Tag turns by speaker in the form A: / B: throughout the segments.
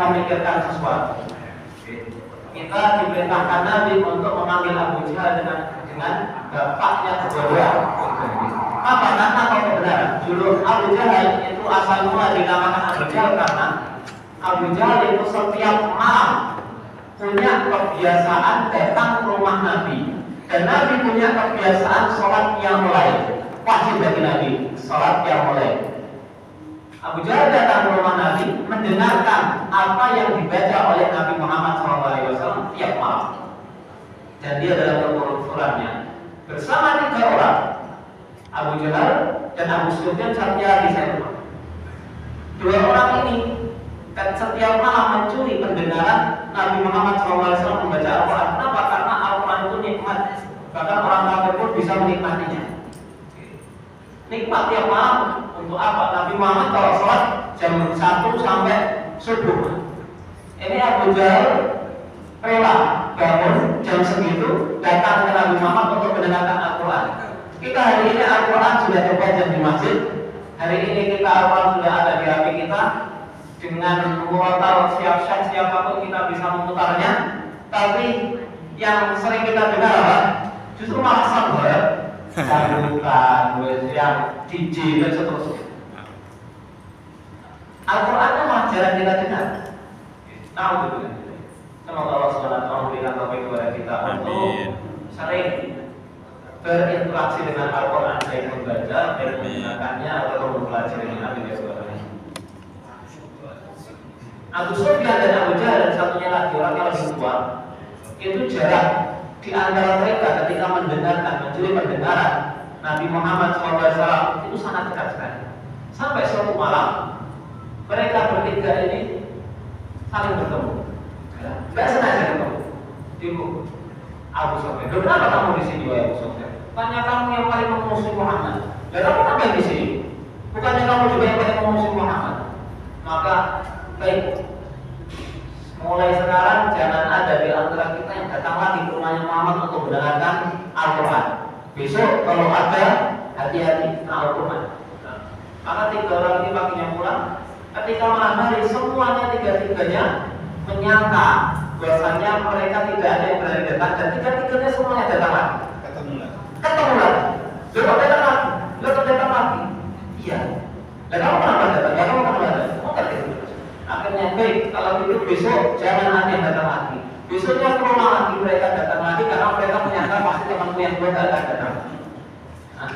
A: memikirkan sesuatu. Kita diperintahkan Nabi untuk memanggil Abu Jahal dengan bapaknya kedua. Apa karena atau kebenaran? Juluh Abu Jahal itu asal mula dinamakan Abu Jahal karena Abu Jahal itu setiap malam punya kebiasaan datang ke rumah Nabi, dan Nabi punya kebiasaan sholat qiyamul lail. Wajib bagi Nabi sholat qiyamul lail. Abu Jahal datang ke rumah Nabi mendengarkan apa yang dibaca oleh Nabi Muhammad SAW tiap malam, dan dia dalam perkumpulannya bersama 3 orang, Abu Jahal dan Abu Sufyan satu lagi saya lupa. 2 orang ini dan setiap malam mencuri pendengaran Nabi Muhammad SAW membaca Al-Quran. Kenapa? Karena Al-Quran itu nikmat, bahkan orang kafir pun bisa menikmatinya. Nikmat tiap malam. Untuk apa? Nabi Muhammad kalau sholat jam 1 sampai subuh. Ini Abu Jahal rela bangun jam segitu datang ke Nabi Muhammad untuk mendengarkan Al-Quran. Kita hari ini Al-Quran sudah terbaca di masjid. Hari ini kita Al-Quran sudah ada di HP kita. Dengan murotal siapapun kita bisa memutarnya. Tapi yang sering kita dengar apa? Justru malah sabar, sambutan, yang DJ dan seterusnya. Al-Qurannya malah jarang kita dengar. Tahu betul. Semoga Allah SWT memberikan taufik kepada kita untuk sering berinteraksi dengan Al-Quran, baik membaca, baik menggunakannya atau mempelajari Nabi SAW. Abu Sufyan dan Abu Jahal dan satunya lagi orang yang lebih tua itu jarak di antara mereka ketika mendengarkan, mencuri pendengaran Nabi Muhammad SAW itu sangat dekat sekali. Sampai suatu malam mereka bertiga ini saling bertemu. Tidak sengaja ketemu. Ibu Abu Sufyan, kenapa kamu di sini, wahai Abu Sufyan? Tanya kamu yang paling memusuhi Muhammad. Dan kamu ngapain di sini? Bukannya kamu juga yang paling memusuhi Muhammad? Maka baik, mulai sekarang jangan ada di antara kita yang datang lagi ke rumahnya Muhammad untuk mendengarkan Al-Quran. Besok kalau ada, hati-hati Al-Quran. Maka 3 orang ini paginya pulang. Ketika malam hari semuanya tiga-tiganya menyangka bahwasanya mereka tidak ada yang berani datang, dan tiga-tiganya semuanya datang lagi. Ketemu lagi. Lalu datang lagi. Iya. Dan kamu kenapa datang? Ya kamu kenapa datang? Akhirnya baik, kalau gitu besok jangan ada yang datang lagi. Besoknya terulang lagi mereka datang lagi karena mereka menyangka pasti temanku yang buat akan datang. Nah,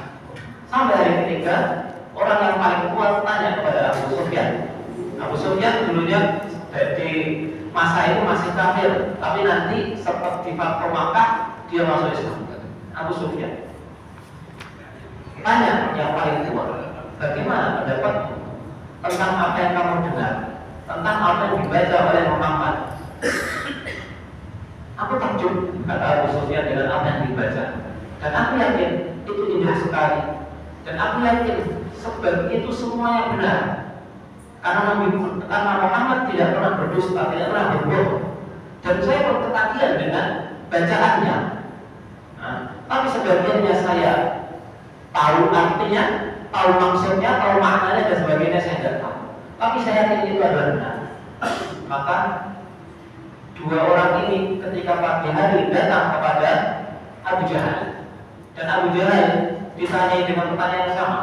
A: sampai hari ketiga, orang yang paling kuat tanya kepada Abu Sufyan. Abu Sufyan dulunya di masa itu masih kafir, tapi nanti seperti Fathu Makkah dia masuk Islam. Abu Sufyan tanya yang paling kuat, bagaimana pendapat tentang apa yang kamu dengar, tentang apa yang dibaca oleh Muhammad? Aku takjub, kata Abu Sufyan, dengan apa yang dibaca, dan aku yakin itu indah sekali, dan aku yakin sebab itu semuanya benar, karena Muhammad tidak pernah berdusta, tidak pernah berbohong, dan saya berketagihan dengan bacaannya. Nah, tapi sebagiannya saya tahu artinya, tahu maksudnya, tahu maknanya dan sebagainya saya tidak tahu. Tapi saya yakin itu adalah benar. Maka 2 orang ini ketika pagi hari datang kepada Abu Jahal, dan Abu Jahal ditanyai dengan pertanyaan yang sama,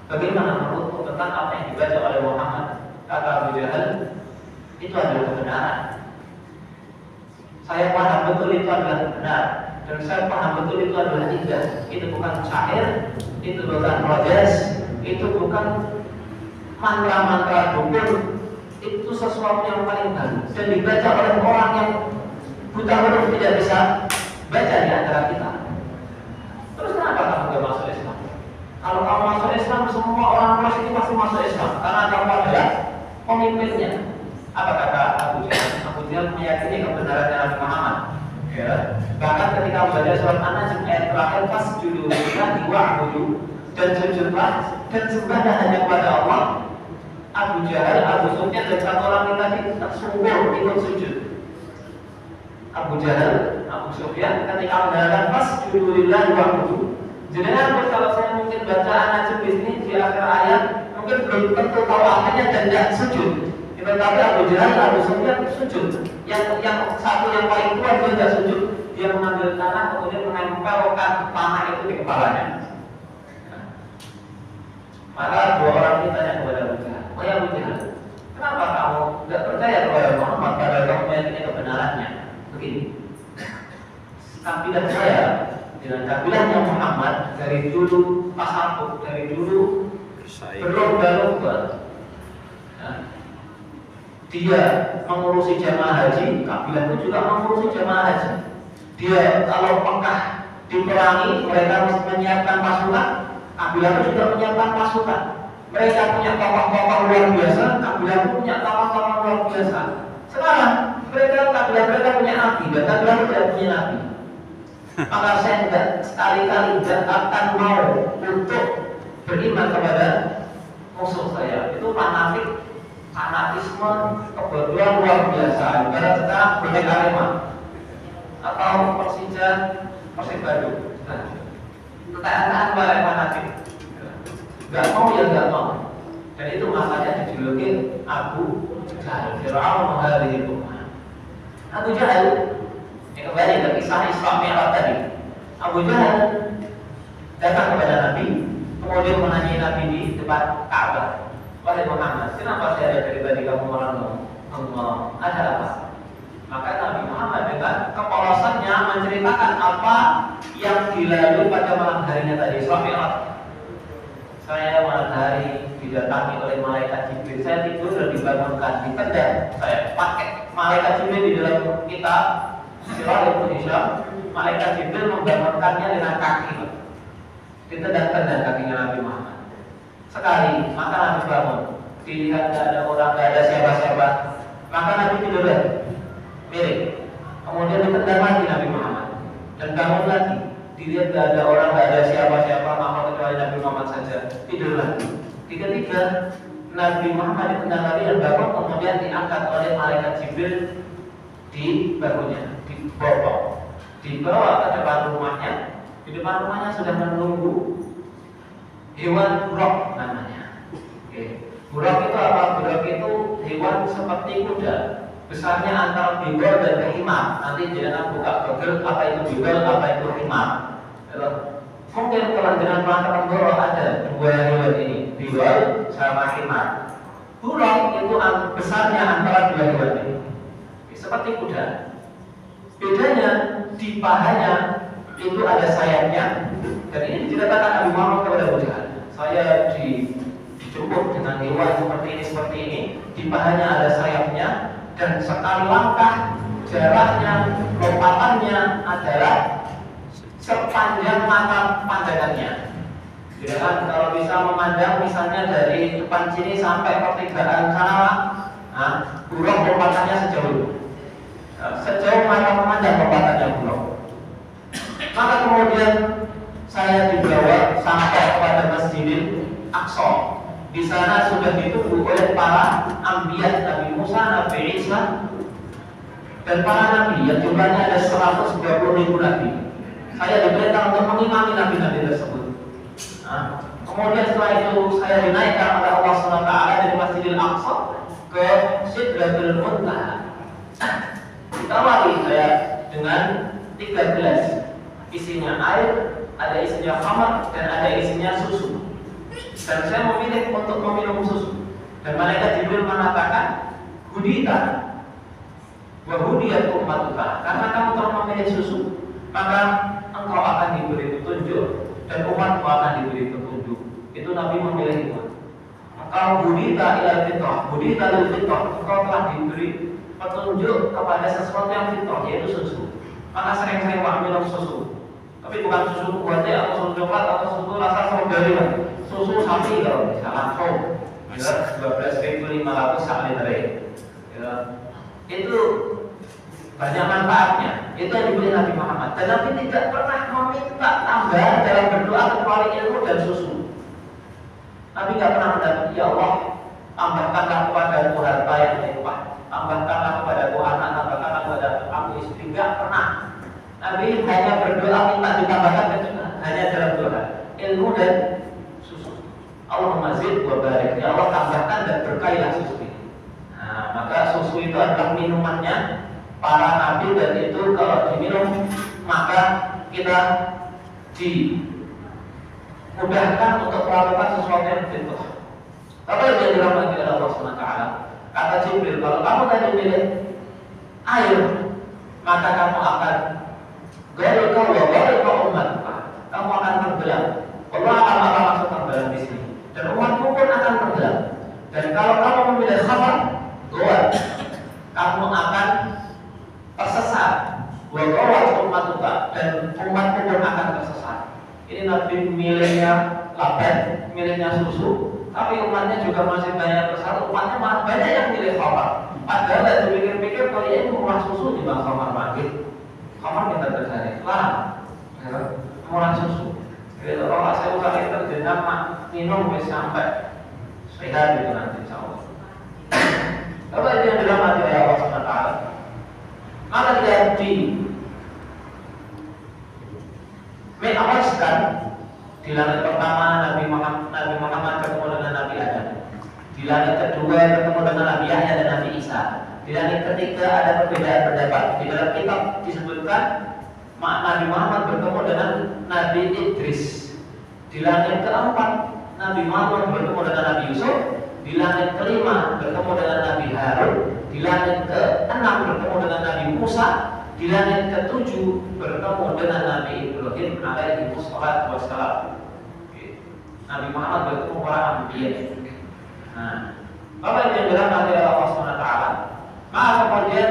A: bagaimana menurutmu tentang apa yang dibaca oleh Muhammad? Kata Abu Jahal, itu adalah kebenaran. Saya paham betul itu adalah benar, dan saya paham betul itu adalah indah. Itu bukan syair, itu bukan projes, itu bukan mantra-mantra dukun, itu sesuatu yang paling baru dan dibaca oleh orang yang buta huruf tidak bisa baca di antara kita. Terus kenapa kamu tidak masuk Islam? Kalau kamu masuk Islam, semua orang Quraisy pasti masuk Islam karena kamu adalah pemimpinnya. Apa kata Abu Jahal? Abu Jahal meyakini kebenarannya Nabi Muhammad. Ya. Bahkan ketika membaca surat An-Najm ayat terakhir, fasjudu lillahi wa'budu, dan sujudlah dan sembahlah hanya kepada Allah. Abu Jahal, Abu Sufyan dan 1 orang ini tadi sungguh ikut sujud. Abu Jahal, Abu Sufyan ketika mendengarkan fasjudu lillahi wa'budu. Jenengan kalau saya mungkin baca An-Najm di sini di akhir ayat, mungkin belum tentu tahu artinya dan tidak sujud. Tetapi Abu Jahal, Abu Sufyan sujud. Yang satu yang paling tua dia tidak sujud, dia mengambil tanah kemudian menempelkan panah itu di kepalanya. Maka dua orang ini tanya kepada Abu Jahal, "Oh ya Abu Jahal, kenapa kamu tidak percaya kepada Muhammad padahal kamu meyakini kebenarannya?" Begini, kabilah saya dengan kabilahnya Muhammad dari dulu tasawuf, dari dulu berlomba-lomba. Dia mengurusi jamaah haji, kabilahku juga mengurusi jamaah haji. Dia kalau Mekah diperangi, mereka mesti menyiapkan pasukan, kabilahku juga menyiapkan pasukan. Mereka punya tokoh-tokoh luar biasa, kabilahku punya tokoh-tokoh luar biasa. Sekarang kabilah mereka punya nabi, dan kabilahku tidak punya nabi. Maka saya tidak sekali-kali tidak akan mau untuk beriman kepada musuh saya. Itu fanatisme kebodohan luar biasa. Ibarat sekarang Bek Arema atau Persija Persib Bandung. Ketaatan para fanatik. Gak mau ya gak mau. Dan itu makanya dijuluki Abu Jahal. Fir'aun hadhihi ummah. Abu Jahal, ini kembali ke kisah Isra Mi'raj tadi. Abu Jahal datang kepada Nabi, kemudian menanyai Nabi di depan Ka'bah. "Wahai Muhammad, kenapa saya dari tadi kamu merenung? Ada apa?" Maka Nabi Muhammad dengan kepolosannya menceritakan apa yang dilalui pada malam harinya tadi, Isra Mi'raj. "Saya malam hari didatangi oleh malaikat Jibril. Saya tidur dan dibangunkan di tenda. Saya pakai malaikat Jibril di dalam kitab Sirah Indonesia. Malaikat Jibril membangunkannya dengan kaki. Ditendang-tendang kakinya Nabi Muhammad. Sekali, maka Nabi bangun. Dilihat tidak ada orang, tidak ada siapa-siapa. Maka Nabi tidur lagi, miring. Kemudian ditendang lagi Nabi Muhammad dan bangun lagi. Dilihat tidak ada orang, tidak ada siapa-siapa, maka kecuali Nabi Muhammad saja. Tidur lagi. Tiga-tiga Nabi Muhammad ditendang lagi dan bangun, kemudian diangkat oleh malaikat Jibril di bahunya, dibawa ke depan rumahnya. Di depan rumahnya sudah menunggu hewan buruk namanya. Buruk itu apa? Buruk itu hewan seperti kuda, besarnya antara bigol dan himar. Nanti jangan buka Google apa itu bigol, apa itu himar. Mungkin kalau jangan pernah ketemu ada dua hewan ini, bigol sama himar. Buruk itu besarnya antara dua hewan ini, seperti kuda. Bedanya di pahanya itu ada sayapnya, dan ini diceritakan Nabi Muhammad kepada Abu Jahal. Saya dijemput dengan hewan seperti ini, di pahanya ada sayapnya, dan sekali langkah jaraknya, lompatannya adalah sepanjang mata pandangannya. Jadi kan kalau bisa memandang misalnya dari depan sini sampai pertigaan sana, burung lompatannya sejauh mata memandang lompatannya burung. Maka kemudian saya dibawa sampai kepada Masjidil Aqsa. Di sana sudah ditunggu oleh para anbiya, Nabi Musa, Nabi Isa, dan para nabi yang jumlahnya ada 120.000 nabi. Saya diperintah untuk mengimami nabi-nabi tersebut. Kemudian setelah itu saya dinaikkan oleh Allah SWT dari Masjidil Aqsa ke Sidratul Muntaha. Ditawari saya dengan 3 gelas. Isinya air, ada isinya khamar, dan ada isinya susu. Dan saya memilih untuk meminum susu. Dan malaikat Jibril mengatakan, "Hudita wa hudiyat ummatuka." Karena kamu telah memilih susu, maka engkau akan diberi petunjuk dan umatmu akan diberi petunjuk. Itu Nabi memilih itu. Engkau hudita ila fitrah, hudita lil fitrah. Engkau telah diberi petunjuk kepada sesuatu yang fitrah, yaitu susu. Maka sering-sering minum susu. Tapi bukan susu buat teh atau susu coklat atau susu rasa strawberry, susu sapi kalau bisa langsung. 12.500 sak liter. Itu banyak manfaatnya. Itu yang diberi Nabi Muhammad. Dan Nabi tidak pernah meminta tambahan dalam berdoa kecuali ilmu dan susu. Nabi tidak pernah mendapat, "Ya Allah, tambahkanlah kepadaku harta yang melimpah, tambahkanlah kepadaku anak, tambahkanlah kepada aku istri." Tidak pernah. Nabi hanya berdoa minta ditambahkan hanya dalam doa, ilmu dan susu. Allahumma zid wa barik. Ya Allah, tambahkan dan berkailah susu ini. minumannya para nabi, dan itu kalau diminum maka kita dimudahkan untuk melakukan sesuatu yang fitrah. Apa yang dirahmati oleh Allah SWT? Kata Jibril, kalau kamu tadi milih air, maka kamu akan gharqa wa gharqa umat. Kamu akan tenggelam. Allah akan maksud tenggelam di sini. Dan umatmu pun akan tenggelam. Dan kalau kamu memilih khamar, kamu akan tersesat. Wa gharqa ummatuka, dan umatmu pun akan tersesat. Ini Nabi milihnya laban, milihnya susu, tapi umatnya juga masih banyak tersesat. Umatnya malah banyak yang milih khamar. Padahal tidak dipikir-pikir kalau ini murah susu di bawah khamar maghrib. Khamar kita terjadi, murah susu. Jadi kalau saya buka terjadi minum sampai sehat itu nanti insya Allah. Apa itu yang dirahmati oleh Allah SWT? Maka jadi Mi'rajkan di langit pertama Nabi Muhammad ketemu dengan Nabi Adam. Di langit kedua ketemu dengan Nabi Yahya dan Nabi Isa. Di langit ketiga ada perbedaan pendapat. Di dalam kitab disebutkan Nabi Muhammad bertemu dengan Nabi Idris. Di langit keempat Nabi Muhammad bertemu dengan Nabi Yusuf. Di langit kelima bertemu dengan Nabi Harun. Di langit keenam bertemu dengan Nabi Musa. Di langit ketujuh bertemu dengan Nabi Ibrahim alaihi wassalam. Nabi Muhammad bertemu para anbiya. Bapak yang dirahmati oleh Allah SWT, maka kemudian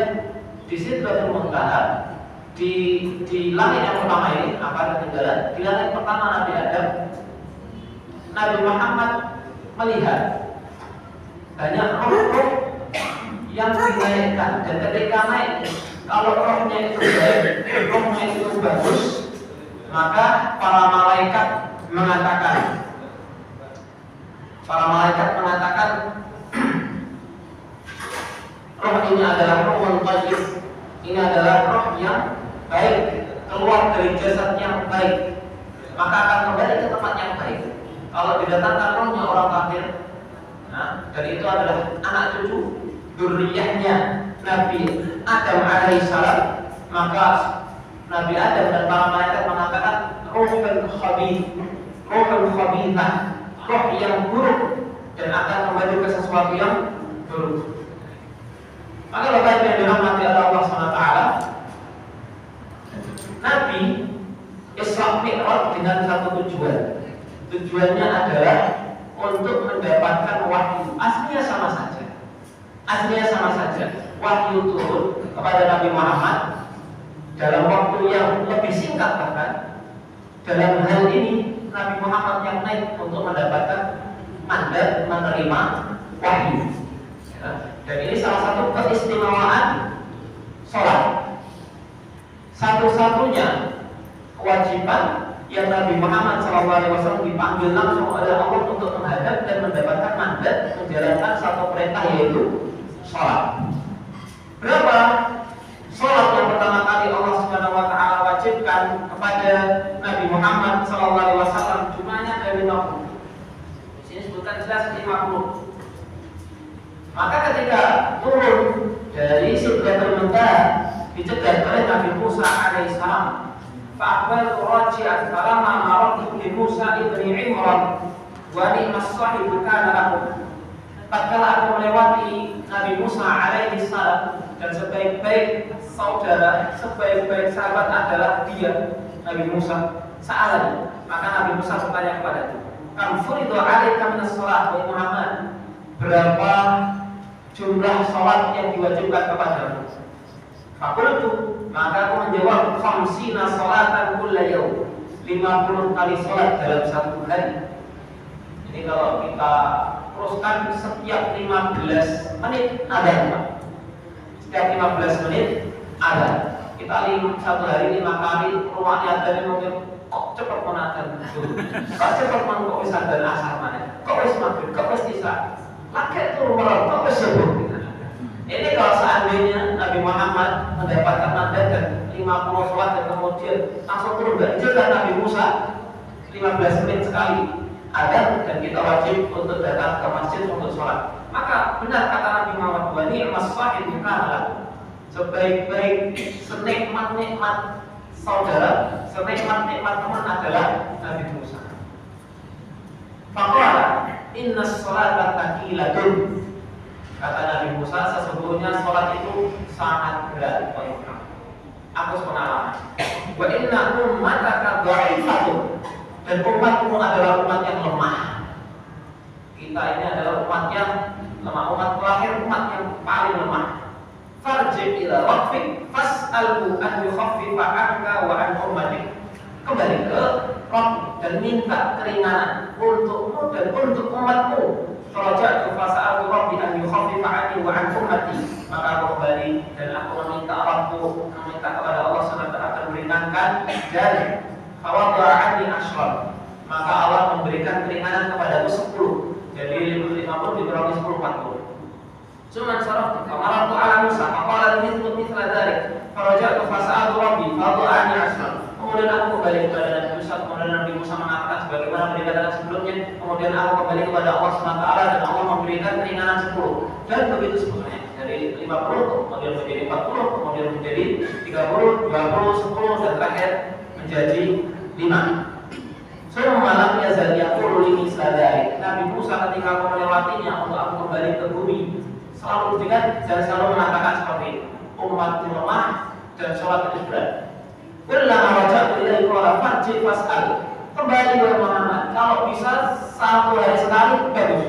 A: di Sidratul Muntaha, di langit yang pertama ini apa ketinggalan? Di langit pertama Nabi Adam, Nabi Muhammad melihat banyak roh-roh yang dinaikkan, dan ketika naik, kalau rohnya itu baik, rohnya itu bagus, maka para malaikat mengatakan, roh ini adalah roh yang baik, ini adalah roh yang baik, keluar dari jasad yang baik, maka akan kembali ke tempat yang baik. Kalau didatangkan rohnya orang kafir, dan itu adalah anak cucu dzurriyyahnya Nabi Adam alaihissalam, maka Nabi Adam dan para malaikat mengatakan ruhul khabithah, roh yang buruk, dan akan kembali ke sesuatu yang buruk. Maka Bapak yang dirahmati oleh Allah SWT, Nabi Isra Mi'raj dengan satu tujuan. Tujuannya adalah untuk mendapatkan wahyu. Aslinya sama saja. Wahyu turun kepada Nabi Muhammad dalam waktu yang lebih singkat bahkan. Dalam hal ini Nabi Muhammad yang naik untuk mendapatkan mandat menerima wahyu. Dan ini salah satu keistimewaan sholat. Satu-satunya kewajiban yang Nabi Muhammad SAW dipanggil langsung oleh Allah untuk menghadap dan mendapatkan mandat menjalankan satu perintah, yaitu sholat. Berapa sholat yang pertama kali Allah SWT wajibkan kepada Nabi Muhammad SAW? Jumlahnya ada 50. Di sini sebutkan jelas 50. Maka ketika turun dari Sidratul Muntaha dicegat oleh Nabi Musa alaihissalam, fa'aqbaltu raji'an falamma marartu bi Musa ibni Imran wa ni'mas sahib kana lahu. Tatkala aku melewati Nabi Musa alaihissalam, dan sebaik-baik saudara, sebaik-baik sahabat adalah dia, Nabi Musa. Sa'alani, maka Nabi Musa bertanya kepadanya, kam furidu alaika minas shalah wa Muhammad, berapa jumlah sholat yang diwajibkan kepadamu? Fakultu, maka aku menjawab, khamsina sholatan kulla yaum, 50 kali sholat dalam satu hari. Ini kalau kita teruskan setiap 15 menit ada. Setiap 15 menit ada. Kita satu hari 5 kali, rumahnya ada mungkin kok cepat menadzan. Kok cepat kok bisa dan asar mana? Kok wis maghrib, kok wis isya. Laki itu rumah kok wis subuh. Ini kalau seandainya Nabi Muhammad mendapatkan mandat dan 50 sholat dan kemudian langsung turun dari jalan Nabi Musa 15 menit sekali ada, dan kita wajib untuk datang ke masjid untuk sholat. Maka benar kata Nabi Muhammad, ni'mas sahib kana, sebaik-baik senikmat-nikmat saudara, senikmat-nikmat teman adalah Nabi Musa. Faqala inna sholata thaqilatun, kata Nabi Musa, sesungguhnya sholat itu sangat berat bagi kamu. Aku pengalaman. Wa inna ummataka dha'ifatun, dan umatmu adalah umat yang lemah. Kita ini adalah umat yang lemah, umat terakhir, umat yang paling lemah. Farji ila rabbik fas'alhu an yukhaffifa 'anka wa 'an ummatik. Kembali ke Rabb dan minta keringanan untukmu dan untuk umatmu. Faraja'tu fas'altu rabbi an yukhaffifa 'anni wa 'an ummati. Maka aku kembali dan aku meminta Rabbku, meminta kepada Allah SWT agar meringankan, dan fawadha'a 'anni ashran. Maka Allah memberikan keringanan kepadaku 10. Jadi 50 dikurangi 10, 40. Cuman saraf kamaran tu ala Musa, maqala mithla dzalik. Faraja'tu fas'altu rabbi fadha'ani asran. Kemudian aku kembali kepada Nabi Musa, kemudian Nabi Musa mengatakan sebagaimana dikatakan sebelumnya. Kemudian aku kembali kepada Allah SWT dan Allah memberikan keringanan 10. Dan begitu seterusnya. Dari 50 kemudian menjadi 40, kemudian menjadi 30, 20, 10 dan terakhir menjadi 5. Malam yazal yaqulu li misla dzalik. Nabi Musa ketika aku melewatinya untuk aku kembali ke bumi, selalu dengan dan selalu mengatakan seperti ini, umat lemah dan sholat itu berat. Kullama raja'tu ilaihi qala farji fas'al. Kembali kepada Muhammad, kalau bisa 1 hari sekali bagus.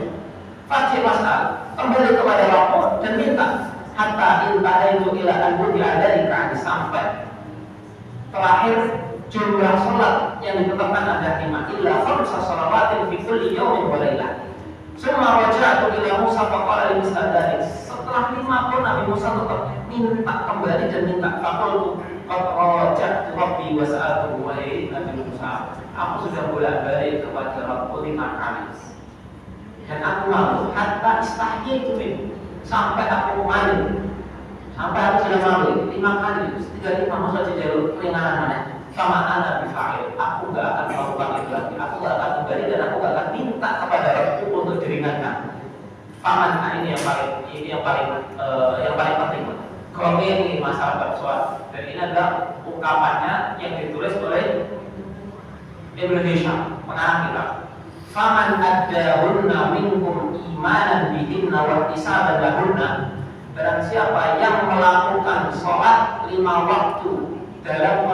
A: Farji fas'al, kembali kepada Rabb dan minta. Hatta intahaitu ila al-budi adalika, sampai terakhir jumlah sholat yang ditetapkan ada 5, illa khamsa shalawatin fi kulli yawmin wa lailah. Summa raja'tu ila Musa faqala li misla dzalik. Setelah 5 pun Nabi Musa tetap minta kembali dan minta. Faqultu qad raja'tu rabbi wa sa'altu wa Nabi Musa. Aku sudah bolak-balik kepada Rabbku 5 kali. Dan aku malu hatta istahyitu min, sampai aku malu. Sampai aku sudah malu 5 kali, 35 masa jalur keringanan mana? Sama anak bifa'il, aku gak akan melakukan itu lagi. Aku gak akan kembali dan aku gak akan minta kepada Rabbku untuk diringankan. Paman, nah ini yang paling penting. Kalau ini masalah bab sholat, dan ini adalah ungkapannya yang ditulis oleh Ibnu Hisham, pengarang kitab. Faman addahunna minkum imanan bihinna wa ihtisaban lahunna. Barang siapa yang melakukan sholat 5 waktu dalam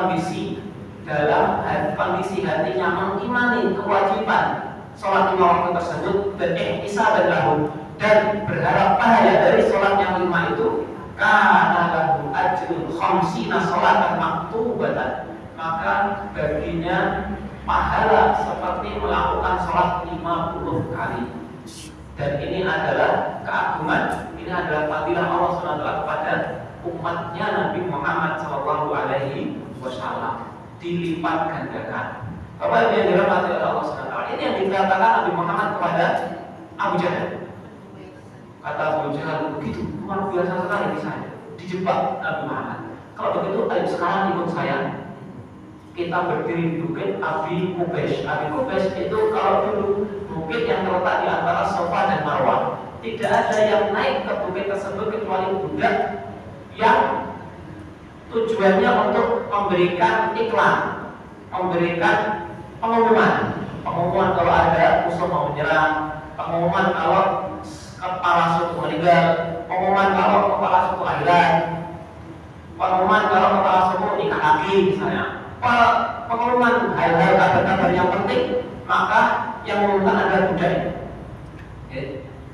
A: kondisi hatinya mengimani kewajiban sholat 5 waktu tersebut dan ihtisaban lahun, dan berharap pahala dari sholat yang 5 itu, kana lahu ajrun khamsina sholatan maktubatan, maka baginya pahala seperti melakukan sholat 50 kali. Dan ini adalah keagungan, ini adalah fadilah Allah SWT kepada umatnya Nabi Muhammad SAW, dilipat gandakan. Bapak Ibu yang dirahmati oleh Allah SWT, ini yang dikatakan Nabi Muhammad kepada Abu Jahal. Kata Abu Jahal, begitu luar biasa sekali kisahnya, dijebak Nabi Muhammad. Kalau begitu, ayo sekarang ikut saya, kita berdiri di bukit Abi Qubays. Abi Qubays itu kalau dulu bukit yang terletak di antara Safa dan Marwah. Tidak ada yang naik ke bukit tersebut kecuali budak yang tujuannya untuk memberikan iklan, memberikan pengumuman kalau ada musuh mau menyerang, pengumuman kalau kepala suku meninggal, pengumuman kalau kepala suku lahiran, pengumuman kalau kepala suku nikah lagi misalnya, pengumuman hal-hal kabar-kabar yang penting, maka yang mengumumkan adalah budak.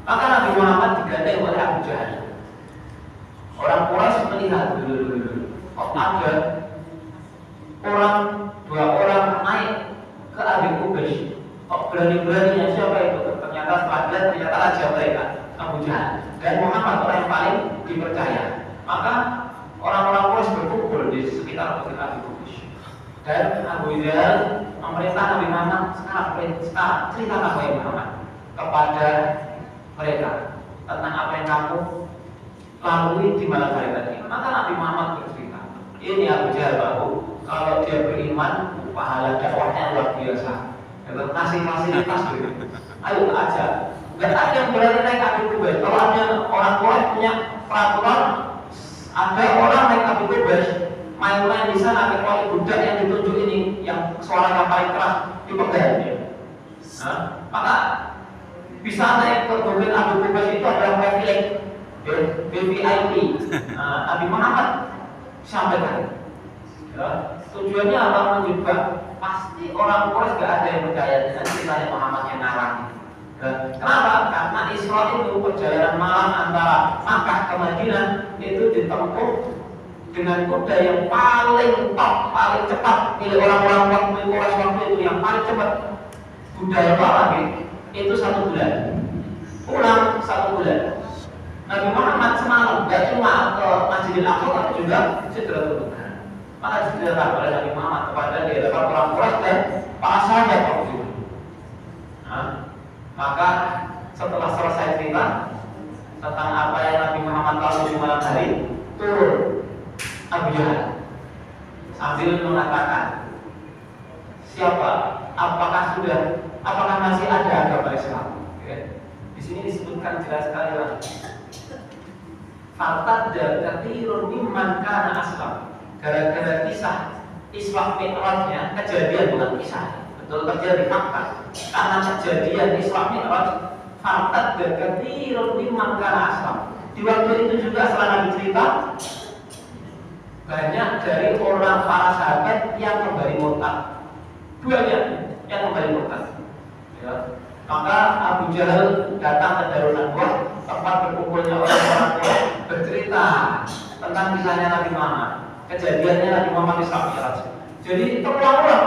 A: Maka Nabi Muhammad digandeng oleh Abu Jahal. Orang Quraisy melihat dulu kok ada dua orang naik ke Abi Qubays. Kok berani-beraninya siapa itu? Ternyata setelah lihat ternyata raja mereka, Abu Jahal. Dan Muhammad orang yang paling dipercaya. Maka orang-orang Quraisy berkumpul di sekitar bukit Abi Qubays. Dan Abu Jahal memerintah Nabi Muhammad, sekarang ceritakan kepada Muhammad kepada mereka tentang apa yang kamu lalui di malam hari tadi. Maka Nabi Muhammad bercerita, ini Abu Jahal bahu, kalau dia beriman, pahala dakwahnya luar biasa. Kasih fasilitas gitu. Ayo aja, Nggak ada yang berani naik Abu Qubays. Kalau ada orang Quraisy punya peraturan, ada orang naik Abu Qubays, main-main di sana, kecuali budak yang ditunjuk ini, yang suaranya paling keras, dipegang dia. Maka bisa naik ke mobil Abu Qubays itu adalah privilege, VIP. Nabi Muhammad sampaikan. Ya, tujuannya apa? Menjebak. Pasti orang Quraisy gak ada yang percaya dengan ceritanya Muhammad yang ngarang. Kenapa? Karena Isra itu perjalanan malam antara Makkah ke Madinah itu ditempuh dengan kuda yang paling top, paling cepat milik orang-orang waktu Quraisy waktu itu, yang paling cepat. Kuda yang lagi itu 1 bulan, pulang 1 bulan. Nabi Muhammad semalam gak cuma ke Masjidil Aqsa tapi juga Sidratul Muntaha. Maka diceritakan oleh Nabi Muhammad kepada di hadapan orang Quraisy dan para sahabat waktu itu. Maka setelah selesai cerita tentang apa yang Nabi Muhammad lalu di malam hari, turun Abu Jahal sambil mengatakan, siapa? Apakah masih ada agama Islam? Di sini disebutkan jelas sekali lagi. Fartadda katsirun mimman kana aslam. Gara-gara kisah Isra Mi'rajnya, kejadian bukan kisah, betul terjadi fakta. Karena kejadian Isra Mi'raj, fartadda katsirun mimman kana aslam. Di waktu itu juga setelah Nabi cerita, banyak dari orang para sahabat yang kembali murtad. Banyak yang kembali murtad. Ya. Maka Abu Jahal datang ke Darun Nadwah, tempat berkumpulnya orang-orang Quraisy, bercerita tentang kisahnya Nabi Muhammad, kejadiannya Nabi Muhammad Isra Mi'raj. Jadi terulang-ulang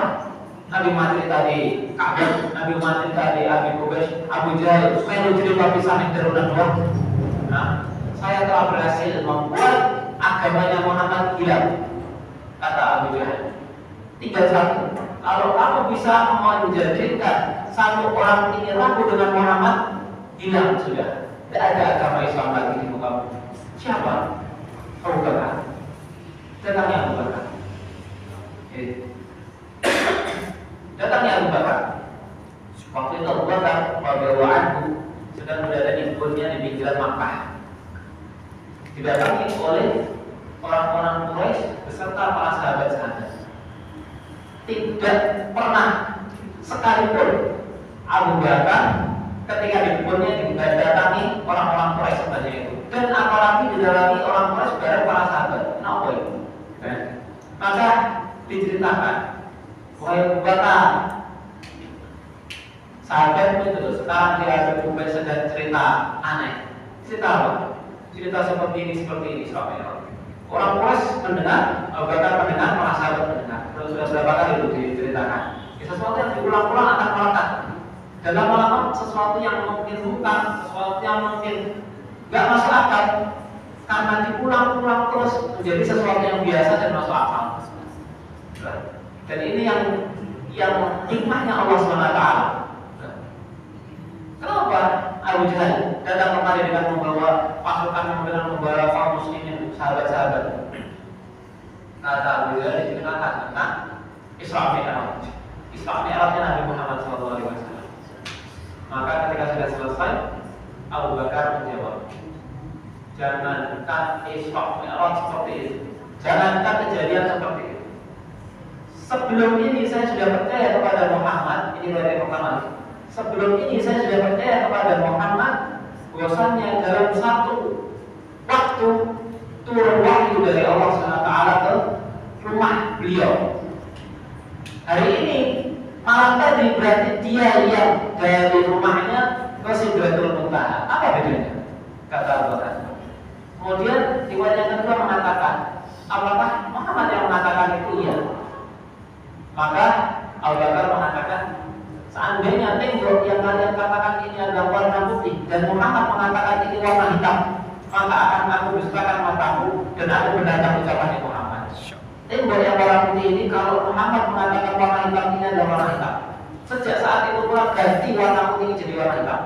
A: Nabi Muhammad cerita di Ka'bah, Nabi Muhammad cerita di Abu Qubays, Abu Jahal, melu cerita kisah di Darun Nadwah. Nah, saya telah berhasil membuat agamanya Muhammad hilang, kata Abu Jahal. Tinggal satu, kalau kamu bisa menjadikan satu orang ini ragu dengan Muhammad, hilang sudah. Tidak ada agama Islam lagi di muka bumi. Siapa? Abu Bakar. Datangnya Abu Bakar. Datangnya Abu Bakar. Waktu itu Abu Bakar radhiyallahu anhu sedang berada di kebunnya di pinggiran Makkah. Didatangi oleh orang-orang Quraisy beserta para sahabat-sahabat. Tidak pernah sekalipun Abu Bakar ketika di kebunnya didatangi orang-orang Quraisy sebanyak itu, dan apalagi didatangi orang Quraisy bareng para sahabat. Kenapa itu? Maka diceritakan, wahai Abu Bakar, sahabatmu itu sekarang dia berkumpul sedang cerita aneh. Cerita apa? Cerita seperti ini sampai orang Quraisy mendengar, Abu Bakar mendengar, para sahabat mendengar. Sudah berapa kali itu diceritakan? Sesuatu yang diulang-ulang akan melekat. Dan lama-lama sesuatu yang mungkin bukan, sesuatu yang mungkin nggak masuk akal, karena diulang-ulang terus menjadi sesuatu yang biasa dan masuk akal. Dan ini yang hikmahnya Allah SWT. Kenapa Abu Jahal datang kemari dengan membawa pasukan, dengan membawa kaum muslimin, sahabat-sahabat? Kata Abu Jahal diceritakan tentang Isra Mi'raj. Isra Mi'rajnya Nabi Muhammad SAW. Maka ketika sudah selesai, Abu Bakar menjawab, jangankan Isra Mi'raj seperti itu, jangankan kejadian seperti itu. Sebelum ini saya sudah percaya kepada Muhammad. Ini dari pertama. Sebelum ini saya sudah percaya kepada Muhammad, bahwasannya dalam satu waktu turun wahyu dari Allah SWT ke rumah beliau. Hari ini malam tadi berarti dia yang dari rumahnya ke Sidratul Muntaha. Apa bedanya? Kata Abu Bakar. Kemudian riwayat yang kedua mengatakan, apakah Muhammad yang mengatakan itu? Iya. Maka Abu Bakar mengatakan, seandainya tembok yang kalian katakan ini adalah warna putih dan Muhammad mengatakan ini warna hitam, maka akan aku dustakan mataku dan aku mendatang ucapan Muhammad. Tembok yang warna putih ini, kalau Muhammad mengatakan warna hitam ini adalah warna hitam, sejak saat itu pula ganti warna putih ini jadi warna hitam.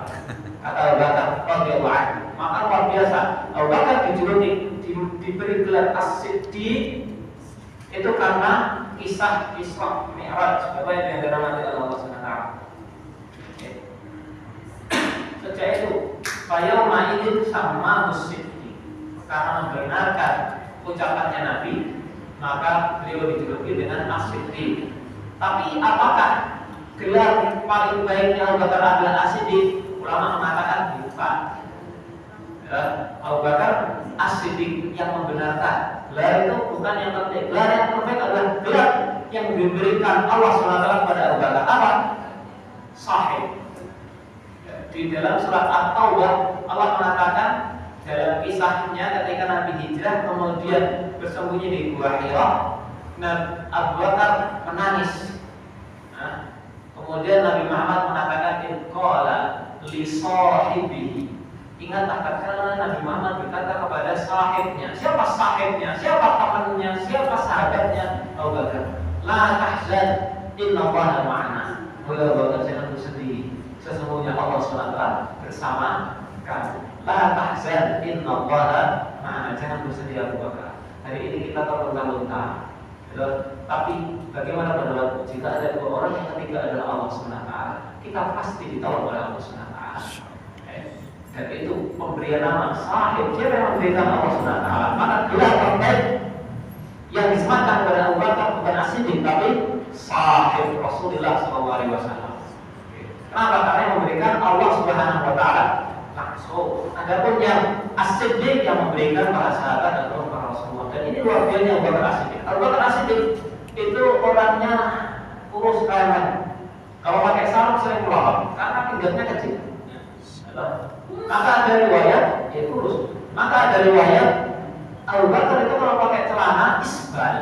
A: Kata Abu Bakar radhiyallahu anhu. Maka luar biasa, Abu Bakar dijuluki, diberi gelar As-Siddiq itu karena kisah Isra Mi'raj, apa yang dinamakan oleh Allah SWT. sejak itu fayauma idin sama musyrik, karena membenarkan ucapannya Nabi, maka beliau dijuluki dengan as-siddiq. Tapi apakah gelar paling baiknya Abu Bakar adalah as-siddiq? Ulama mengatakan bukan. Ya, Abu Bakar as-siddiq yang membenarkan. Gelar itu bukan yang penting. Gelar yang terbaik adalah gelar yang diberikan Allah SWT kepada Abu Bakar. Apa? Sahib. Ya, di dalam surat At-Taubah Allah mengatakan dalam kisahnya ketika Nabi hijrah kemudian bersembunyi di Gua Hira, dan Abu Bakar menangis. Nah, kemudian Nabi Muhammad mengatakan qala li sahibihi. Ingatlah tatkala Nabi Muhammad berkata kepada sahibnya. Siapa sahibnya? Siapa temannya? Siapa sahabatnya? Abu Bakar. La tahzan, innallaha ma'ana. Abu Bakar, jangan bersedih. Sesungguhnya Allah SWT bersama kamu. La tahzan, innallaha ma'ana. Jangan bersedih Abu Bakar. Hari ini kita terlunta-lunta. Tapi bagaimana pendapat jika ada dua orang yang ketiga adalah Allah SWT, kita pasti ditolong oleh Allah SWT. Dan itu pemberian nama sahib. Siapa yang memberikan Allah SWT? Maka gelar terbaik yang disematkan kepada Abu Bakar bukan as-siddiq, tapi sahib Rasulullah SAW. Kenapa? Karena yang memberikan Allah Subhanahu Wa Taala langsung. Adapun yang as-siddiq yang memberikan para sahabat atau para Rasulullah. Dan ini luar biasa Abu Bakar as-siddiq. Abu Bakar as-siddiq itu orangnya kurus kayak, kalau pakai sarung sering melorot karena pinggangnya kecil. Maka ada riwayat ya kurus. Maka ada riwayat Abu Bakar itu kalau pakai celana isbal.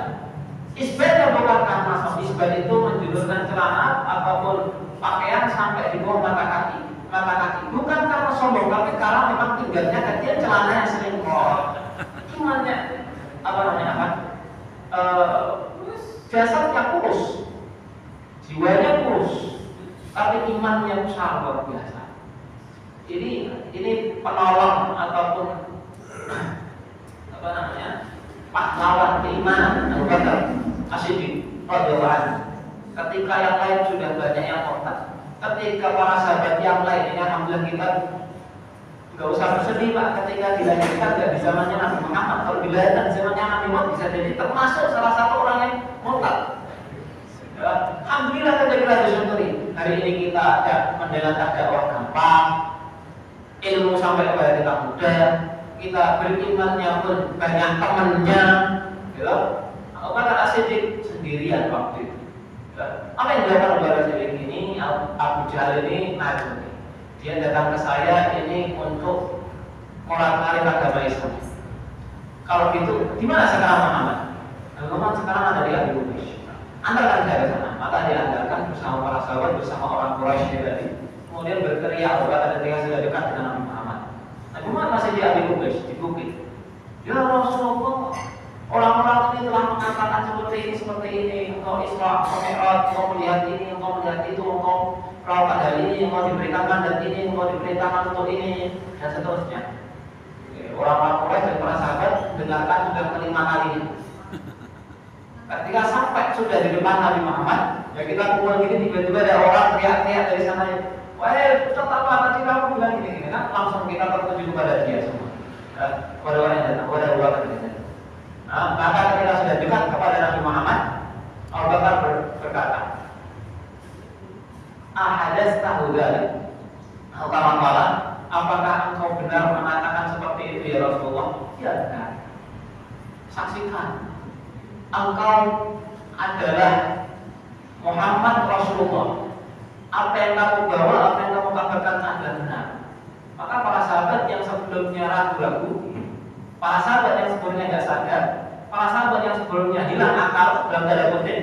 A: Isbalnya bukan karena isbal itu menjulurkan celana ataupun pakaian sampai di bawah mata kaki. Bukan karena sombong, tapi karena memang pinggangnya kecil, celananya sering melorot. Imannya jasadnya kurus, jiwanya kurus, tapi imannya besar luar biasa. Ini penolong ataupun pahlawan keimanan Abu Bakar as-siddiq radhiyallahu anhu. Ketika yang lain sudah banyak yang murtad, ketika para sahabat yang lain ini alhamdulillah kita nggak usah bersedih Pak, ketika dilahirkan nggak di zamannya Nabi Muhammad, kalau dilahirkan di zamannya Nabi Muhammad bisa jadi termasuk salah satu orang yang murtad. Alhamdulillah kita disyukuri. Hari ini kita ada mendengarkan dakwah gampang, ilmu sampai kepada kita mudah, kita berimannya pun banyak temannya. Abu Bakar as-siddiq sendirian waktu itu. Apa yang dilakukan Abu Bakar as-siddiq ini? Abu Jahal ini najib. Dia datang ke saya ini untuk mengakali agama Islam. Kalau gitu, di mana sekarang Muhammad? Muhammad sekarang ada di Abi Quraisy. Antarkan saya ke sana. Maka dia antarkan bersama para sahabat, bersama orang Quraisy tadi. Kemudian berteriak Abu Bakar ketika sudah dekat dengan Nabi Muhammad. Nabi Muhammad masih di Abi Quraisy, di bukit. Ya Rasulullah, orang-orang ini telah mengatakan seperti ini, engkau Isra, engkau Mi'raj, engkau melihat ini, engkau melihat itu, engkau perawat hal ini, engkau diberitakan dan ini, engkau diberitakan untuk ini, dan seterusnya. Orang-orang Quraisy dan para sahabat dengarkan sudah kelima kalinya. Ketika sampai sudah di depan Nabi Muhammad, ya kita kumpul gini, tiba-tiba ada orang teriak-teriak dari sana. Wahai Ustaz, apa tadi kamu bilang gini kan? Langsung kita tertuju kepada dia semua. Kepada orang yang datang, kepada Abu Bakar ini. Nah, maka ketika sudah dekat kepada Nabi Muhammad, Abu Bakar berkata, "Ahadas tahu dari Al-Qamala, apakah engkau benar mengatakan seperti itu ya Rasulullah?" Ya benar. Saksikan, engkau adalah Muhammad Rasulullah. Apa yang kamu bawa, apa yang kamu kabarkan adalah benar. Maka para sahabat yang sebelumnya ragu-ragu, para sahabat yang sebelumnya tidak sadar, para sahabat yang sebelumnya hilang akal dalam tanda kutip,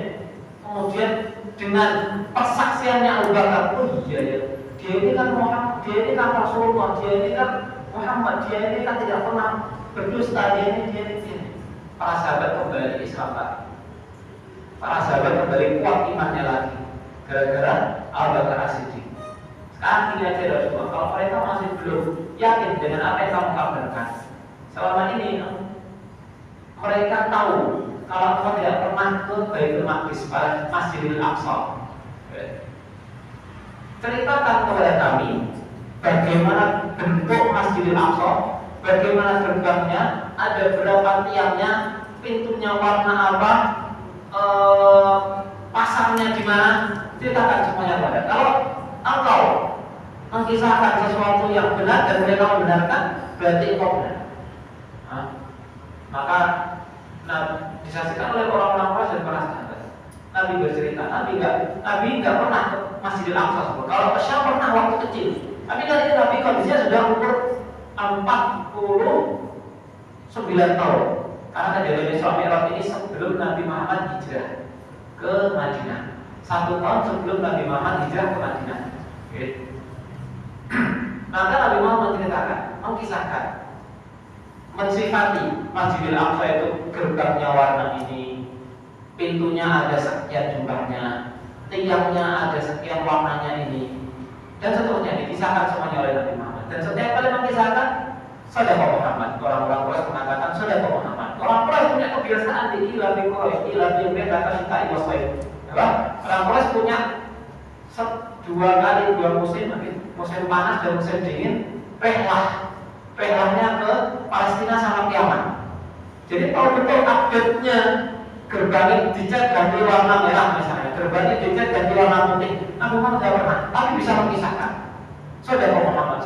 A: kemudian dengan persaksiannya Abu Bakar, oh iya ya, dia ini kan Muhammad, dia ini kan Rasulullah, dia ini kan Muhammad, dia ini kan tidak pernah berdusta, dia ini. Para sahabat kembali Islam lagi. Para sahabat kembali kuat imannya lagi, gara-gara Abu Bakar as-siddiq. Sekarang gini aja Rasulullah, kalau mereka masih belum yakin dengan apa yang kamu kabarkan, selama ini mereka tahu kalau kamu tidak pernah ke Baitul Maqdis, Masjidil Aqsa. Ceritakan kepada kami bagaimana bentuk Masjidil Aqsa, bagaimana gerbangnya, ada berapa tiangnya, pintunya warna apa, pasarnya di mana, ceritakan semuanya kepada. Kalau engkau mengisahkan sesuatu yang benar dan mereka membenarkan, berarti engkau benar. Maka disaksikan oleh orang-orang Quraisy dan para sahabat. Nabi bercerita, Nabi enggak pernah ke Masjidil Aqsa. Kalau ke Syam pernah waktu kecil. Tapi kali ini Nabi kondisinya sudah umur 49 tahun. Karena kejadian Isra Mi'raj ini sebelum Nabi Muhammad hijrah ke Madinah. 1 tahun sebelum Nabi Muhammad hijrah ke Madinah. Okay. Maka Nabi Muhammad menceritakan, mengisahkan, mensifati Masjidil Aqsa itu gerbangnya warna ini, pintunya ada sekian jumlahnya, tiangnya ada sekian warnanya ini, dan seterusnya dikisahkan semuanya oleh Nabi Muhammad. Dan setiap kali mengisahkan, Sadaqah Muhammad. Orang-orang Quraisy mengatakan Sadaqah Muhammad. Orang Quraisy punya kebiasaan di ilah di Quraisy, ilah di mereka kita iwaswaib. Orang Quraisy punya 2 musim, musim panas dan musim dingin, rehlahnya ke Palestina sama ke Yaman. Jadi kalau betul update-nya gerbangnya dicat ganti warna merah misalnya, gerbangnya dicat ganti warna putih, Nabi Muhammad tidak pernah, tapi bisa mengisahkan. Sadaqah Muhammad.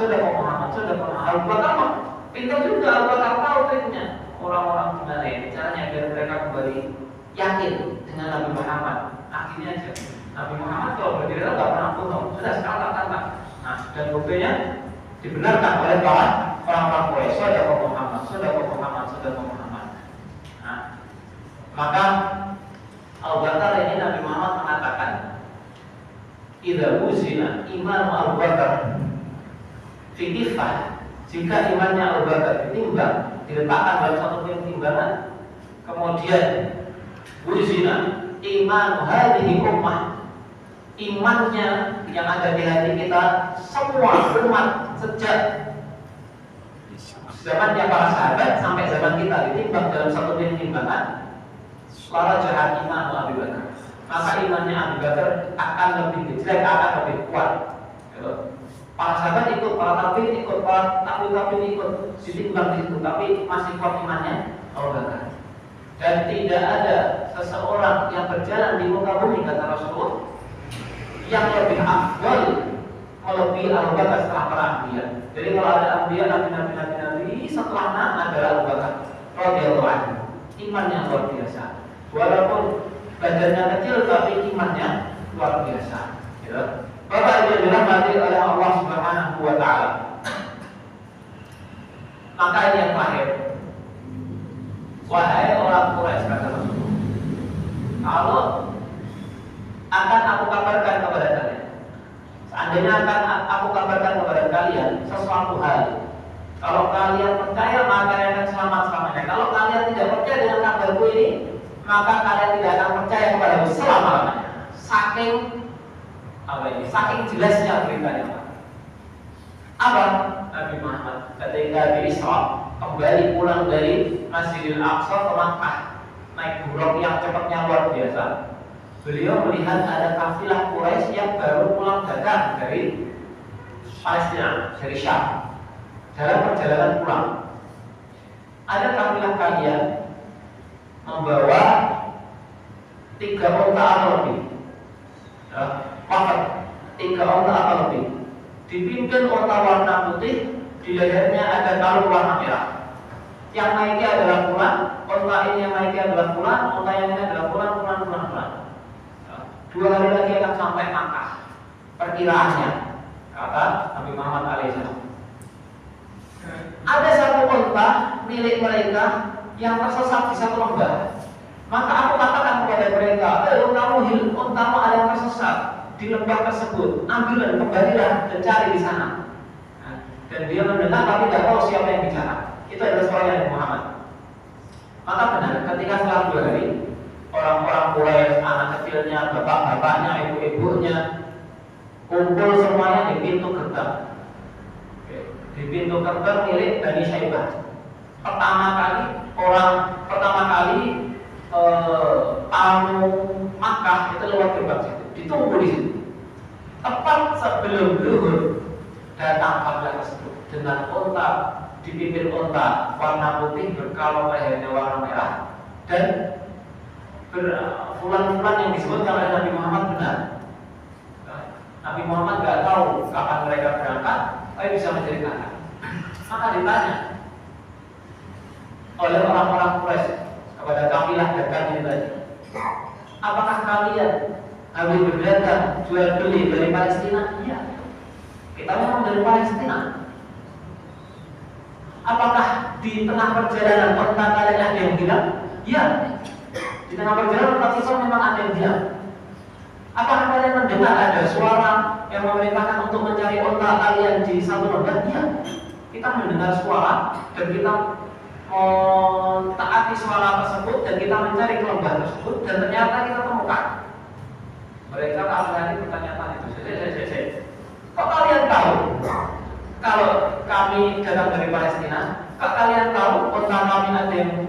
A: Abu Bakar mah pintar juga, Abu Bakar tahu triknya. Orang-orang gimana ya caranya biar mereka kembali yakin dengan Nabi Muhammad. Akhirnya aja Nabi Muhammad kalau bercerita nggak pernah bohong, sudah sekarang kata. Nah, dan buktinya dibenarkan oleh para orang-orang Quraisy. Sadaqah Muhammad. Nah, maka Abu Bakar ini Nabi Muhammad mengatakan, idza uzina iman Abu Bakar fi kifah, jika imannya Abu Bakar ditimbang, diletakkan dalam satu timbangan, kemudian uzina iman hadhihi ummah, imannya yang ada di hati kita semua umat sejak zamannya para sahabat sampai zaman kita ditimbang dalam satu timbangan, suara jahat iman Abu Bakar, maka imannya Abu Bakar akan lebih jelek, akan lebih kuat. Para sahabat ikut, para tabi'in ikut, para tabi'in ikut, ditimbang di situ, tapi masih kuat imannya Abu Bakar. Dan tidak ada seseorang yang berjalan di muka bumi, kata Rasulullah, yang lebih afdal melebihi Abu Bakar setelah para anbiya. Jadi kalau ada anbiya, nabi setelahnya adalah Abu Bakar radhiyallahu anhu. Imannya luar biasa. Walaupun badannya kecil tapi imannya luar biasa. Ya. Bapak yang dirahmati oleh Allah Subhanahu wa taala. Maka ini yang terakhir. Wahai orang Quraisy, kata Rasulullah, kalau akan aku kabarkan kepada kalian, seandainya akan aku kabarkan kepada kalian sesuatu hal, kalau kalian percaya maka kalian akan selamat selamanya. Kalau kalian tidak percaya dengan kabarku ini, maka kalian tidak akan percaya kepadaku selama-lamanya. Saking jelasnya beritanya. Apa? Nabi Muhammad ketika di Isra kembali pulang dari Masjidil Aqsa ke Makkah, naik buruk yang cepatnya luar biasa. Beliau melihat ada kafilah Quraisy yang baru pulang dagang dari Palestina, dari Syam. Dalam perjalanan pulang, ada kafilah kalian membawa 3 unta atau lebih, 3 unta atau lebih, dipimpin unta warna putih, di lehernya ada kalung warna merah. Yang naiknya adalah fulan, unta ini yang naiknya adalah fulan, unta yang ini adalah fulan. 2 hari lagi akan sampai Makkah, perkiraannya, kata Nabi Muhammad alaihissalam. Ada satu unta milik mereka yang tersesat di satu lembah. Maka aku katakan kepada mereka, untamu ada yang tersesat di lembah tersebut, ambillah, kembalilah dan cari di sana. Dan dia mendengar tapi tidak tahu siapa yang bicara. Itu adalah suara Nabi Muhammad. Maka benar, ketika setelah 2 hari, orang-orang Quraisy, anak kecilnya, bapak-bapaknya, ibu-ibunya, kumpul semuanya di pintu gerbang. Di pintu gerbang milik Bani Syaibah. Pertama kali tamu Makkah itu lewat gerbang situ, ditunggu di situ. Tepat sebelum zuhur, datang kabilah tersebut dengan unta, dipimpin unta warna putih berkalung lehernya warna merah, dan bulan-bulan yang disebutkan oleh Nabi Muhammad benar. Nabi Muhammad nggak tahu kapan mereka berangkat, tapi bisa menceritakan. Maka ditanya oleh orang-orang Quraisy kepada kafilah dagang ini tadi, apakah kalian habis berdagang jual beli dari Palestina? Iya, kita memang dari Palestina. Apakah di tengah perjalanan unta kalian ada yang hilang? Iya, di tengah perjalanan unta kita memang ada yang hilang. Apakah kalian mendengar ada suara yang memerintahkan untuk mencari unta kalian di satu lembah? Iya, kita mendengar suara dan kita mentaati suara tersebut dan kita mencari ke lembah tersebut dan ternyata kita temukan. Mereka kali pertanyaan itu. Kok kalian tahu kalau kami datang dari Palestina? Kok kalian tahu unta kami ada yang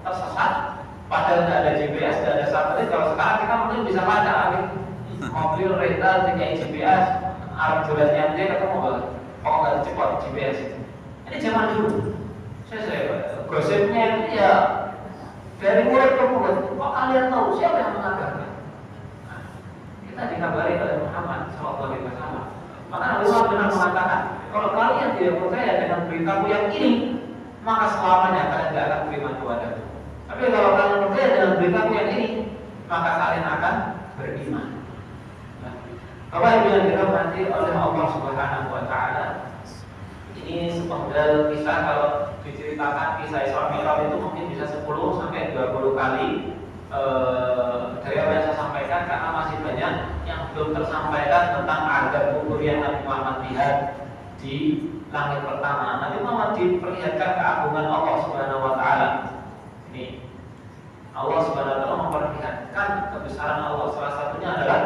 A: tersesat? Padahal tidak ada GPS, tidak ada satelit. Kalau sekarang kita mungkin bisa baca mobil rental dengan GPS, arah jalannya dia ketemu kalau nggak cepat GPS itu. Ini zaman dulu. Saya gosipnya itu ya dari mulut ke mulut. Kok kalian tahu siapa yang mengabarkan? Nah, kita dikabari oleh Muhammad SAW. Maka Nabi Muhammad benar mengatakan, kalau kalian tidak percaya dengan beritaku yang ini, maka selamanya kalian tidak akan terima Tuhan. Tapi kalau kalian percaya dengan beritaku yang ini, maka kalian akan beriman. Bapak Ibu yang dirahmati oleh Allah Subhanahu Wa Taala, ini sepenggal kisah. Kalau diceritakan kisah Isra Mi'raj itu mungkin bisa 10 sampai 20 kali dari apa yang saya sampaikan, karena masih banyak yang belum tersampaikan tentang azab kubur yang Nabi Muhammad lihat di langit pertama. Nabi Muhammad diperlihatkan keagungan Allah Subhanahu Wa Taala. Ini Allah Subhanahu Wa Taala memperlihatkan kebesaran Allah. Salah satunya adalah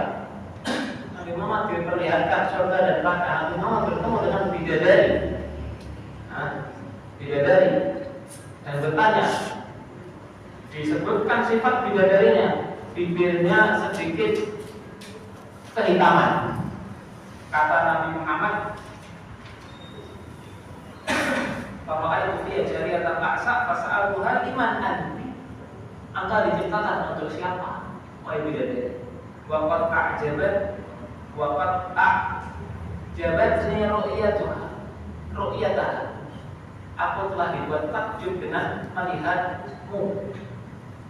A: Nabi Muhammad diperlihatkan surga dan neraka. Nabi Muhammad bertemu dengan bidadari, bidadari, dan bertanya. Disebutkan sifat bidadarinya, bibirnya sedikit kehitaman. Kata Nabi Muhammad, bahwa itu dia jariyatan aksa fas'aluha liman anti. Anda diciptakan untuk siapa? Wahai bidadari. Waqad ta'jabat waqad ta'jabatni ru'yataha. Aku telah dibuat takjub dengan melihatmu.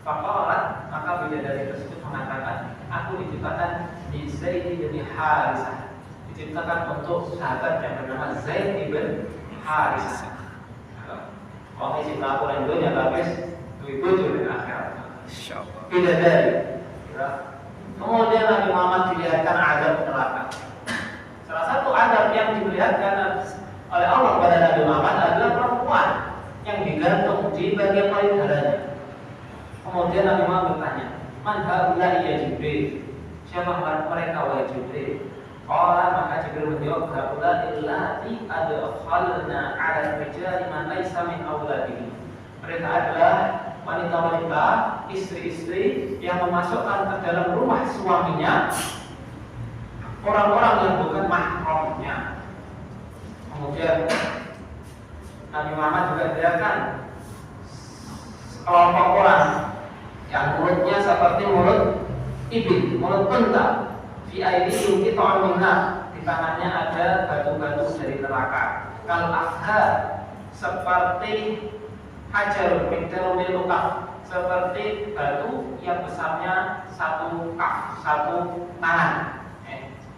A: Faqalat, maka bidadari tersebut mengatakan, aku diciptakan di Zaid bin Harisah, diciptakan untuk sahabat yang bernama Zaid bin Harisah. Kalau isi pelakuan dunia habis tujuh di akhirat. Bidadari. Kemudian Nabi Muhammad dilihatkan azab neraka. Salah satu azab yang diperlihatkan oleh Allah kepada Nabi Muhammad adalah perempuan yang digantung di bagian payudaranya. Kemudian Nabi Muhammad bertanya, man haula ya Jibril? Siapa mereka wahai Jibril? Qala, maka Jibril menjawab, haula illati adkhalna 'ala rijali man laysa min auladihi. Mereka adalah wanita-wanita, istri-istri yang memasukkan ke dalam rumah suaminya orang-orang yang bukan mahramnya. Kemudian Nabi Muhammad juga melihatkan kelompok orang yang mulutnya seperti mulut ibil, mulut unta. Fi aidihim qit'un minha, di tangannya ada batu-batu dari neraka. Kal afha, seperti hajar miktarumil kaf, seperti batu yang besarnya satu kaf, satu tangan.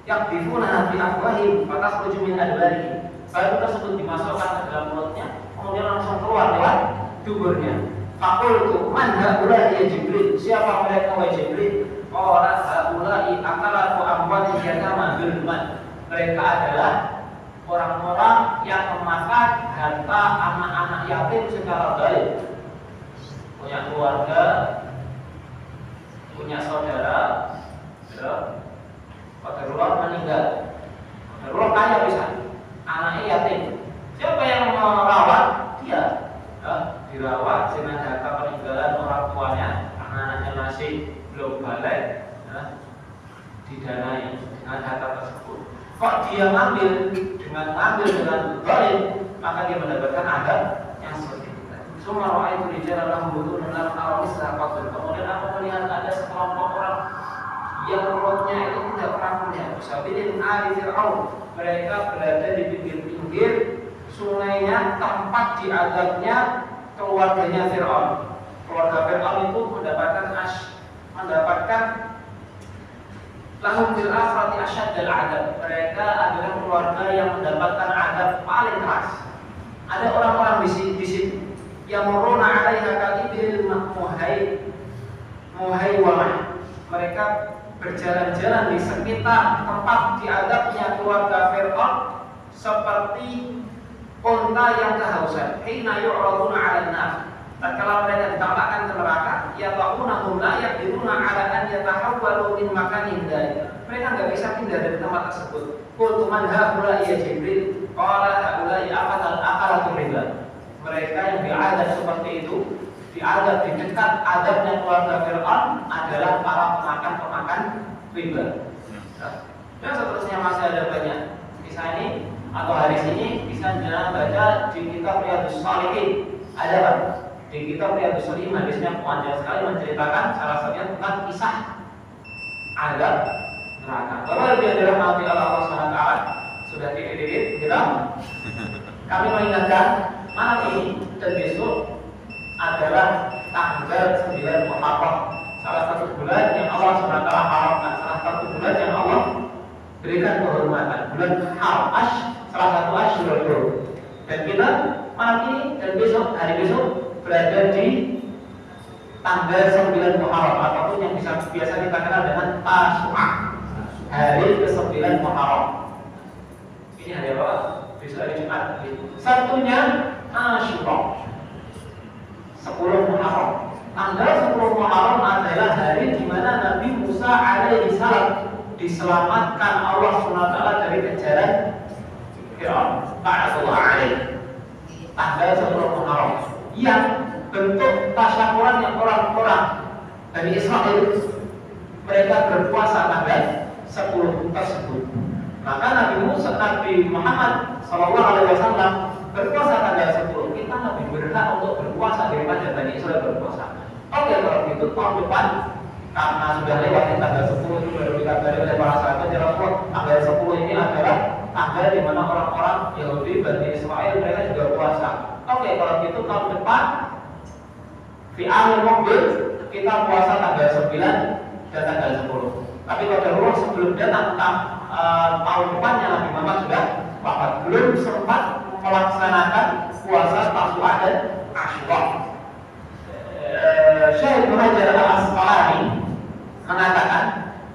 A: Yang difuna fi afwahim fatasruju min adbarihi. Batu tersebut dimasukkan ke dalam mulutnya, kemudian langsung keluar lewat duburnya. Faqultu man haula ya Jibril? Siapa mereka wahai Jibril? Orang haulai akalatu amwal yatama zulman. Mereka adalah orang-orang yang memakan harta anak-anak yatim secara zalim. Punya keluarga, punya saudara, qadarullah meninggal. Qadarullah kaya bisa, anaknya yatim. Siapa yang merawat? Dia. Dirawat dengan harta peninggalan orang tuanya, anak-anaknya masih belum balik, didanai dengan harta tersebut. kok dia ngambil dengan zalim, maka dia mendapatkan adab yang seperti itu. Semua orang itu di jalan butuh dalam alam sahabat. Kemudian aku melihat ada sekelompok orang yang perutnya itu tidak pernah punya. Sabilin ali Fir'aun, mereka berada di pinggir-pinggir sungainya, tempat diadabnya keluarganya Fir'aun. Keluarga Fir'aun itu mendapatkan lahum bil akhirati asyaddal adab. Mereka adalah keluarga yang mendapatkan adab paling keras. Ada orang-orang di situ yang muruna 'alaiha kalibil muhaiwamah. Mereka berjalan-jalan di sekitar tempat diadabnya keluarga Fir'aun seperti unta yang kehausan. Hina yu'raduna 'alan nar. Tatkala mereka ditampakkan ke neraka, yaqunahum la yaqdiruna 'ala an yatahawwalu min makanin dzalik. Mereka enggak bisa pindah dari tempat tersebut. Qultu man haula ya Jibril? Qala haula akalatul riba. Mereka yang diadab seperti itu, diadab di dekat adabnya keluarga Fir'aun adalah para pemakan riba. Dan seterusnya masih ada banyak kisah ini atau hadis ini bisa Anda baca di kitab Riyadhus Shalihin. Ada kan? Di kitab Riyadhus Shalihin hadisnya panjang sekali menceritakan salah satunya tentang kisah adab neraka. Kalau lebih dirahmati Allah Subhanahu wa taala, sudah dikit-dikit kita kami mengingatkan malam ini dan besok adalah tanggal 9 Muharram, salah satu bulan yang Allah Subhanahu wa taala haramkan, salah satu bulan yang Allah berikan kehormatan, bulan Haram, salah satu Asyurul Hurum. Dan kita malam ini dan besok, hari besok berada di tanggal 9 Muharram ataupun yang biasa kita kenal dengan Tasyu'ah, hari ke-9 Muharram. Ini hari apa? Besok hari Jumat. Sabtunya Asyura, 10 Muharram. Tanggal 10 Muharram adalah hari di mana Nabi Musa alaihi salam diselamatkan Allah SWT dari kejaran Fir'aun. Ta'ala alaihi. Tanggal 10 Muharram yang bentuk tasyakuran yang orang-orang dari Israel mereka berpuasa tanggal 10 tersebut. Maka Nabi Muhammad SAW berpuasa tanggal 10. Kita lebih berhak untuk berpuasa daripada Bani Israel berpuasa. Oke, kalau gitu tahun depan karena sudah lewat tanggal 10 itu baru dikabari oleh para sahabat ya Rasulullah, tanggal 10 ini adalah tanggal di mana orang-orang Yahudi Bani Israel mereka juga puasa. Oke, kalau gitu tahun depan di akhir mobil kita puasa tanggal 9 dan tanggal 10. Tapi kalau sebelum datang tahun depannya Nabi Muhammad sudah wafat, belum sempat melaksanakan puasa Tasyu'ah dan Asyura. Syekh Ibnu Hajar Al-Asqalani mengatakan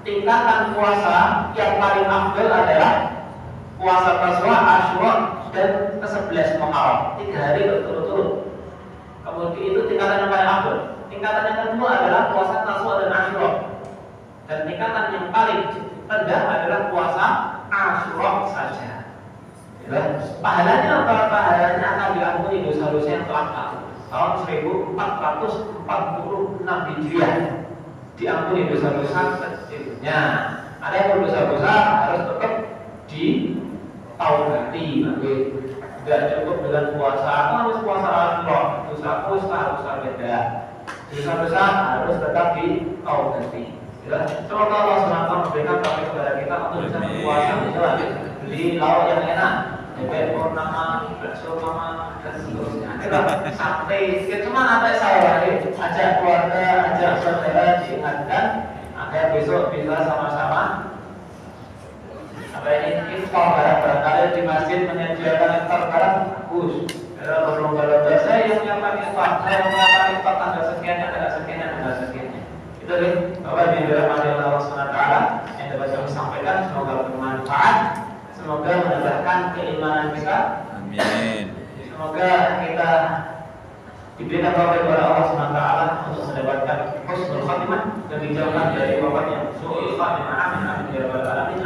A: tingkatan puasa yang paling afdal adalah puasa Tasyu'ah, Asyura dan ke-11 Muharram, 3 hari berturut-turut. Kemudian itu tingkatan yang paling afdal. Tingkatan yang kedua adalah puasa Tasyu'ah dan Asyura. Dan tingkatan yang paling rendah adalah puasa Asyura saja. Pahalanya akan diampuni dosa-dosa yang telah lalu. Tahun 1446 Hijriah diampuni dosa-dosa kecilnya. Ada yang berdosa besar harus tetap ditaubati. Tidak cukup dengan puasa, harus puasa Asyura. Dosa harus beda. Dosa besar harus tetap ditaubati. Semoga Allah SWT memberikan taufik kepada kita untuk bisa berpuasa di lauk yang enak, bebek purnama, bakso mama, dan seterusnya. Sampai cuma nanti saya ajak keluarga, ajak saudara diingatkan agar besok bisa sama-sama iftar bareng-bareng. Di masjid menyediakan iftar bareng, bagus. Berlomba-lomba saya yang menyiapkan iftar, saya menyiapkan iftar tanggal sekian, tanggal sekian, tanggal sekian. Itu Bapak Ibu dirahmati Allah SWT yang dapat kami sampaikan, semoga bermanfaat, semoga menambahkan keimanan kita. Amin. Semoga kita diberikan taufik oleh Allah SWT untuk mendapatkan husnul khatimah dan dijauhkan dari wabah yang su'ul khatimah. Amin. Amin. Ya rabbal alamin.